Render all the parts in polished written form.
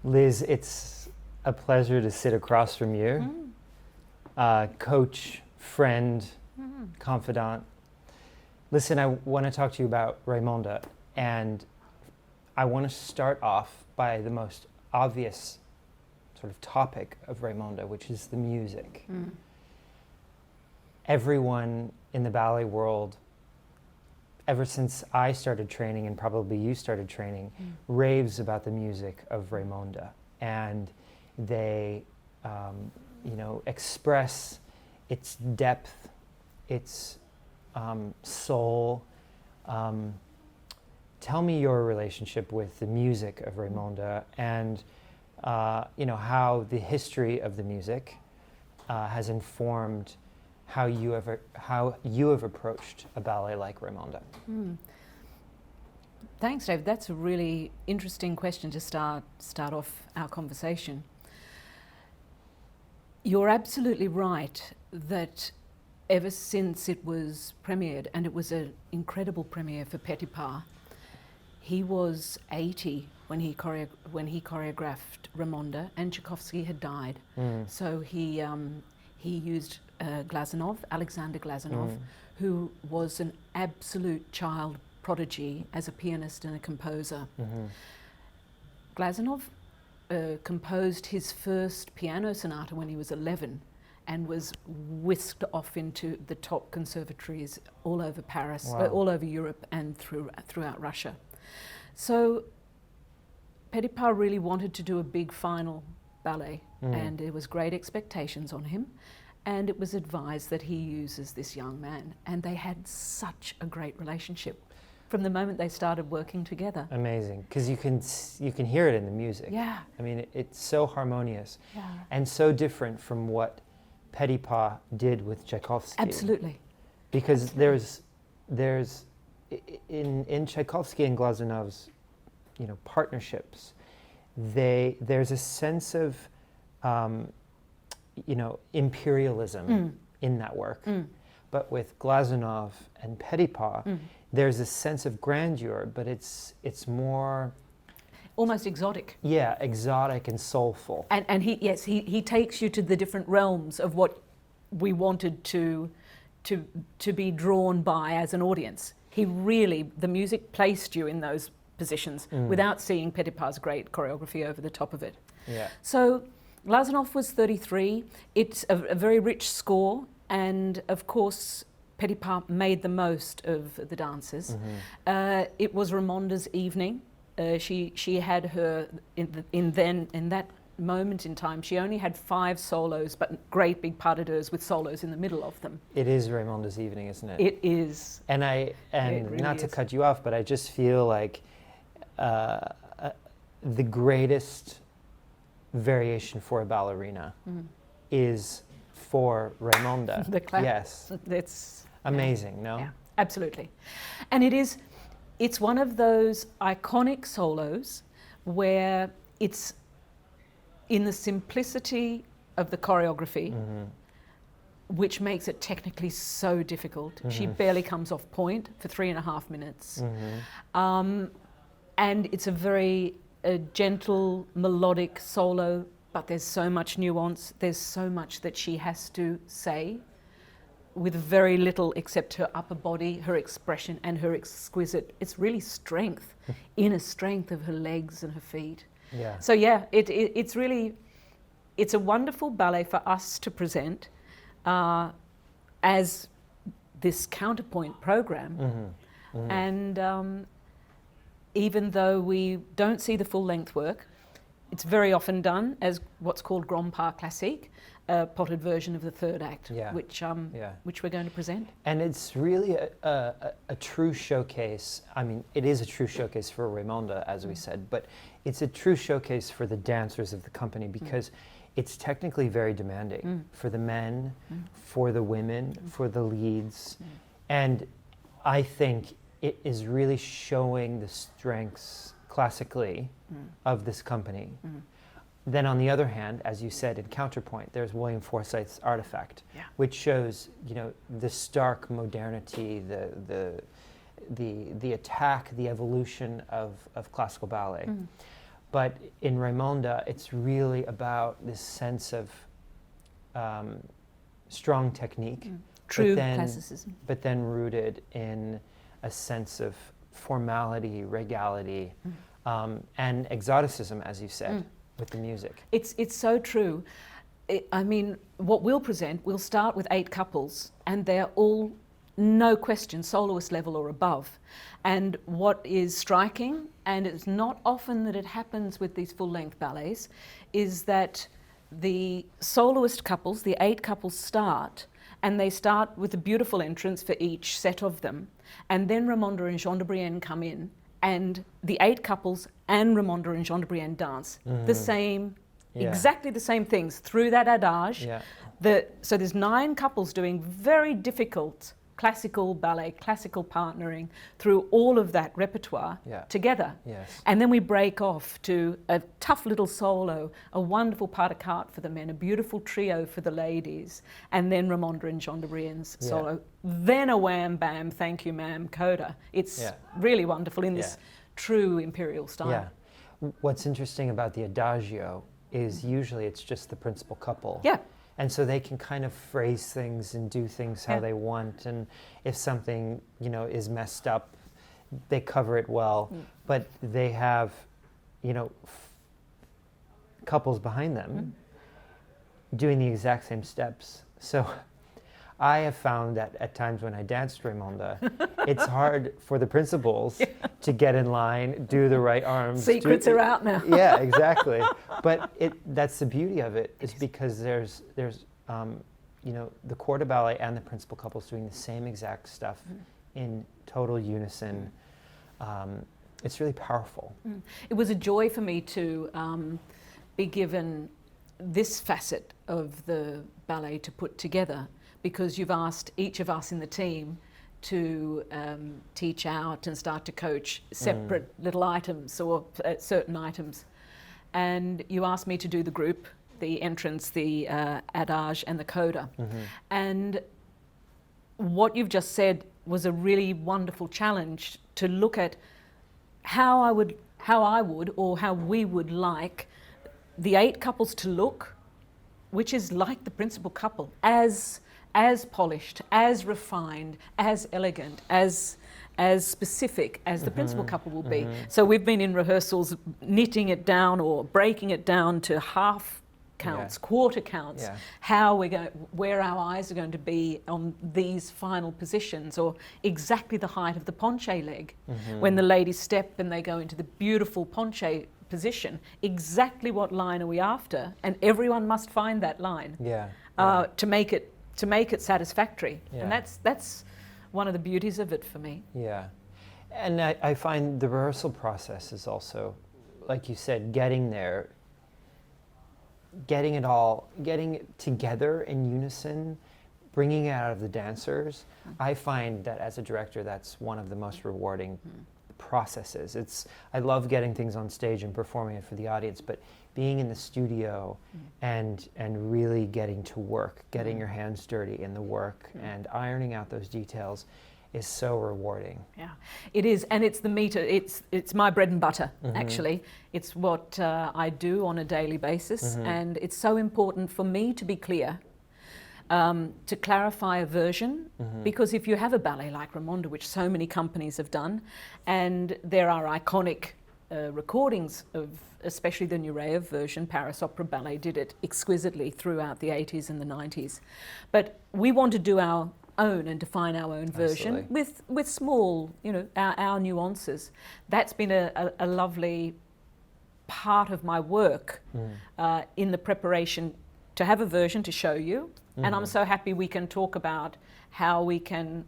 Liz, it's a pleasure to sit across from you. Coach, friend, confidant. Listen, I want to talk to you about Raymonda, and I want to start off by the most obvious sort of topic of Raymonda, which is the music. Everyone in the ballet world, ever since I started training, and probably you started training, raves about the music of Raymonda, and they, express its depth, its soul. Tell me your relationship with the music of Raymonda, and how the history of the music has informed how you have approached a ballet like Raymonda. Thanks, Dave. That's a really interesting question to start off our conversation. You're absolutely right that ever since it was premiered, and it was an incredible premiere for Petipa. He was 80 when he choreographed Raymonda, and Tchaikovsky had died. So he used Alexander Glazunov, who was an absolute child prodigy as a pianist and a composer. Glazunov composed his first piano sonata when he was 11 and was whisked off into the top conservatories all over Paris, all over Europe, and throughout Russia. So Petipa really wanted to do a big final ballet, and there was great expectations on him, and it was advised that he uses this young man, and they had such a great relationship from the moment they started working together. Amazing, because you can hear it in the music. Yeah. I mean, it's so harmonious, Yeah. and so different from what Petipa did with Tchaikovsky. Absolutely. Because there's in Tchaikovsky and Glazunov's partnerships, there's a sense of imperialism in that work. But with Glazunov and Petipa, there's a sense of grandeur, but it's more almost exotic. Yeah, exotic and soulful. And he takes you to the different realms of what we wanted to be drawn by as an audience. The music placed you in those positions without seeing Petipa's great choreography over the top of it. Yeah. So Glazunov was 33. It's a very rich score, and of course Petipa made the most of the dances. It was Raymonda's evening. She had her in that moment in time. She only had 5 solos, but great big pas de deux with solos in the middle of them. It is Raymonda's evening, isn't it? It is. And really not to is. cut you off, but I just feel like the greatest variation for a ballerina is for Raymonda. The clap. Yes. It's amazing, no? Yeah, absolutely. And it's one of those iconic solos where it's in the simplicity of the choreography, which makes it technically so difficult. She barely comes off point for 3.5 minutes. And it's a very gentle, melodic solo, but there's so much nuance. There's so much that she has to say with very little except her upper body, her expression, and her exquisite, it's really strength, inner strength of her legs and her feet. Yeah. So yeah, it's really, it's a wonderful ballet for us to present as this counterpoint program. And even though we don't see the full length work, it's very often done as what's called grand pas classique, a potted version of the third act, which we're going to present. And it's really a true showcase. I mean, it is a true showcase for Raymonda, as we said, but it's a true showcase for the dancers of the company, because it's technically very demanding for the men, for the women, for the leads. And I think it is really showing the strengths classically of this company. Then on the other hand, as you said, in counterpoint, there's William Forsythe's Artifact, which shows, the stark modernity, the attack, the evolution of classical ballet. But in Raymonda, it's really about this sense of strong technique, True classicism. but then rooted in a sense of formality, regality, and exoticism, as you said, with the music. It's so true. I mean, what we'll present, we'll start with 8 couples, and they're all, no question, soloist level or above. And what is striking, and it's not often that it happens with these full-length ballets, is that the soloist couples, the 8 couples start, and they start with a beautiful entrance for each set of them. And then Raymonda and Jean de Brienne come in, and the 8 couples and Raymonda and Jean de Brienne dance the same, exactly the same things through that adage. So there's 9 couples doing very difficult classical ballet, classical partnering through all of that repertoire together. And then we break off to a tough little solo, a wonderful pas de quatre for the men, a beautiful trio for the ladies, and then Raymonda and Jean de Brienne's solo. Then a wham bam, thank you ma'am, coda. It's really wonderful in this true imperial style. What's interesting about the adagio is usually it's just the principal couple. And so they can kind of phrase things and do things how they want. And if something, you know, is messed up, they cover it well. But they have, you know, couples behind them doing the exact same steps. So I have found that at times when I danced Raymonda, it's hard for the principals to get in line, do the right arms. Secrets are out now. Yeah, exactly. But that's the beauty of it, is because there's you know, the corps de ballet and the principal couples doing the same exact stuff in total unison. It's really powerful. It was a joy for me to be given this facet of the ballet to put together, because you've asked each of us in the team to teach out and start to coach separate little items or certain items. And you asked me to do the group, the entrance, the adage and the coda. And what you've just said was a really wonderful challenge to look at how I would or how we would like the 8 couples to look, which is like the principal couple, as polished, as refined, as elegant, as specific as the principal couple will be. So we've been in rehearsals knitting it down or breaking it down to half counts, quarter counts, how we're going, where our eyes are going to be on these final positions, or exactly the height of the ponche leg. When the ladies step and they go into the beautiful ponche position, exactly what line are we after? And everyone must find that line to make it satisfactory. And that's one of the beauties of it for me. And I find the rehearsal process is also, like you said, getting there, getting it together in unison, bringing it out of the dancers. I find that as a director, that's one of the most rewarding processes. I love getting things on stage and performing it for the audience, but being in the studio and really getting to work, getting your hands dirty in the work and ironing out those details is so rewarding. It is, and it's the meter. It's my bread and butter. Actually, it's what I do on a daily basis, and it's so important for me to be clear, to clarify a version, because if you have a ballet like Raymonda, which so many companies have done, and there are iconic recordings of especially the Nureyev version. Paris Opera Ballet did it exquisitely throughout the 80s and the 90s. But we want to do our own and define our own version with small, you know, our nuances. That's been a lovely part of my work in the preparation, to have a version to show you. And I'm so happy we can talk about how we can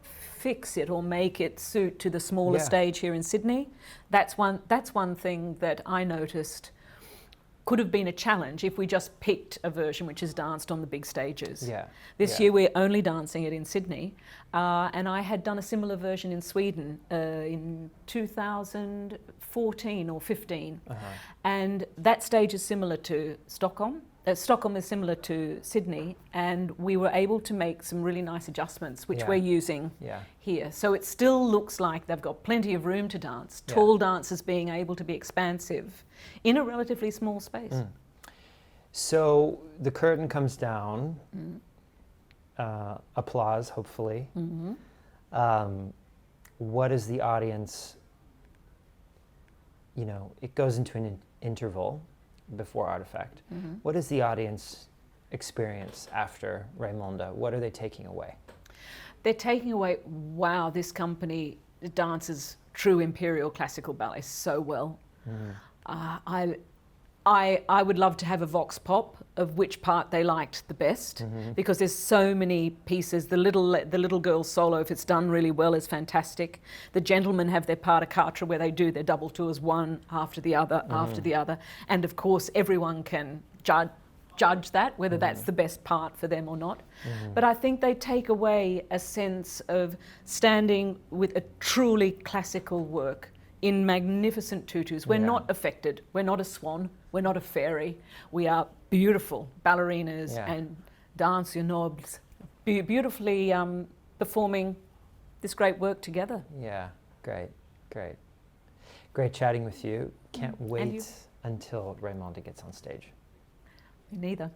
fix it or make it suit to the smaller stage here in Sydney. That's one thing that I noticed could have been a challenge if we just picked a version which is danced on the big stages. This year we're only dancing it in Sydney, and I had done a similar version in Sweden in 2014 or 15, and that stage is similar to Stockholm. Stockholm is similar to Sydney, and we were able to make some really nice adjustments, which we're using here. So it still looks like they've got plenty of room to dance, tall dancers being able to be expansive in a relatively small space. So the curtain comes down, applause, hopefully. What is the audience, you know, it goes into an interval before Artifact. What is the audience experience after Raymonda? What are they taking away? They're taking away, wow, this company dances true imperial classical ballet so well. I would love to have a vox pop of which part they liked the best, because there's so many pieces. The little girl's solo, if it's done really well, is fantastic. The gentlemen have their part of quatre where they do their double tours one after the other, after the other. And of course, everyone can judge that, whether that's the best part for them or not. But I think they take away a sense of standing with a truly classical work in magnificent tutus. We're not affected. We're not a swan. We're not a fairy. We are beautiful ballerinas and danseurs nobles, beautifully performing this great work together. Yeah, great, great. Great chatting with you. Can't wait until Raymonda gets on stage. Me neither.